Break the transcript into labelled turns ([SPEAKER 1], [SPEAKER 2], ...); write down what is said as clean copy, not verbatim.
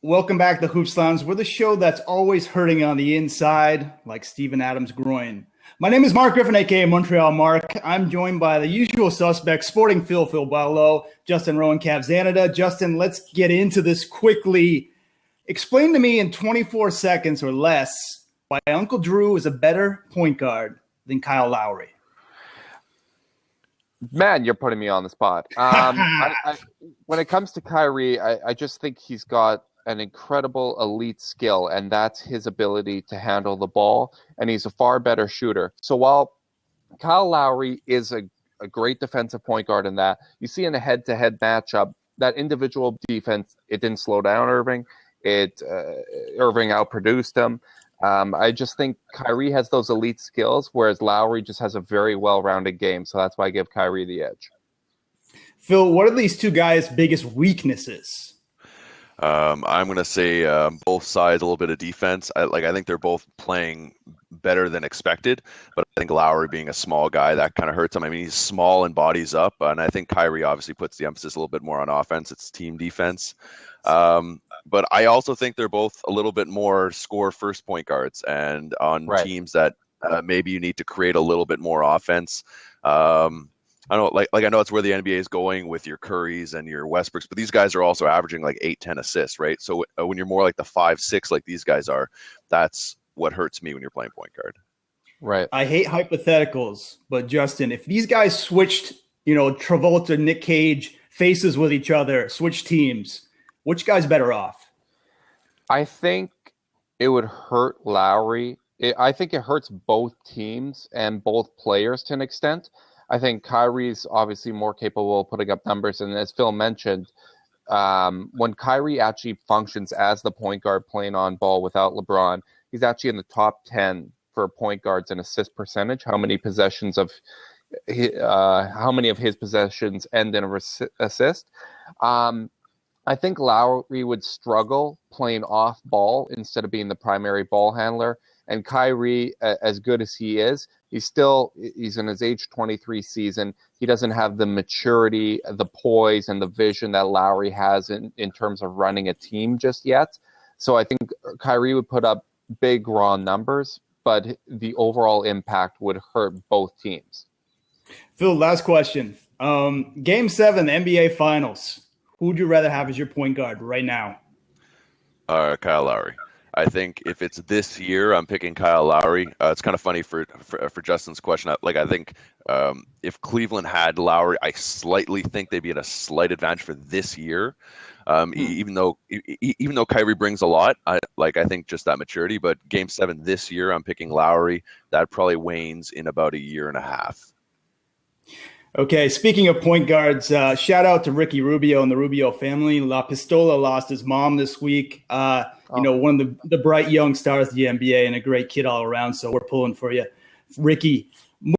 [SPEAKER 1] Welcome back to Hoops Lounge. We're the show that's always hurting on the inside, like Steven Adams' groin. My name is Marc Griffin, a.k.a. Montreal Mark. I'm joined by the usual suspects, Sporting Phil Boileau, Justin Rowan, Cavs Canada. Justin, let's get into this quickly. Explain to me in 24 seconds or less why Uncle Drew is a better point guard than Kyle Lowry.
[SPEAKER 2] Man, you're putting me on the spot. When it comes to Kyrie, I just think he's got an incredible elite skill, and that's his ability to handle the ball, and he's a far better shooter. So while Kyle Lowry is a great defensive point guard in that, you see in a head-to-head matchup, that individual defense, it didn't slow down Irving. Irving outproduced him. I just think Kyrie has those elite skills, whereas Lowry just has a very well-rounded game. So that's why I give Kyrie the edge.
[SPEAKER 1] Phil, what are these two guys' biggest weaknesses?
[SPEAKER 3] I'm going to say both sides, a little bit of defense. I think they're both playing better than expected, but I think Lowry being a small guy, that kind of hurts him. I mean, he's small and bodies up, and I think Kyrie obviously puts the emphasis a little bit more on offense. It's team defense. But I also think they're both a little bit more score first point guards, and on teams that maybe you need to create a little bit more offense. I know, I know it's where the NBA is going with your Currys and your Westbrooks, but these guys are also averaging like 8-10 assists, right? So when you're more like the 5-6 like these guys are, that's what hurts me when you're playing point guard.
[SPEAKER 2] Right.
[SPEAKER 1] I hate hypotheticals, but Justin, if these guys switched, Travolta, Nick Cage, faces with each other, switch teams, which guy's better off?
[SPEAKER 2] I think it would hurt Lowry. I think it hurts both teams and both players to an extent. I think Kyrie's obviously more capable of putting up numbers. And as Phil mentioned, when Kyrie actually functions as the point guard playing on ball without LeBron, he's actually in the top 10 for point guards in assist percentage. How many of his possessions end in an assist? I think Lowry would struggle playing off ball instead of being the primary ball handler. And Kyrie, as good as he is, he's in his age 23 season. He doesn't have the maturity, the poise, and the vision that Lowry has in terms of running a team just yet. So I think Kyrie would put up big raw numbers, but the overall impact would hurt both teams.
[SPEAKER 1] Phil, last question. Game 7, NBA Finals. Who would you rather have as your point guard right now?
[SPEAKER 3] Kyle Lowry. I think if it's this year, I'm picking Kyle Lowry. It's kind of funny for Justin's question. I think if Cleveland had Lowry, I slightly think they'd be at a slight advantage for this year. Even though Kyrie brings a lot, I think just that maturity. But Game 7 this year, I'm picking Lowry. That probably wanes in about a year and a half.
[SPEAKER 1] Okay, speaking of point guards, shout out to Ricky Rubio and the Rubio family. La Pistola lost his mom this week. One of the bright young stars of the NBA and a great kid all around. So we're pulling for you. Ricky,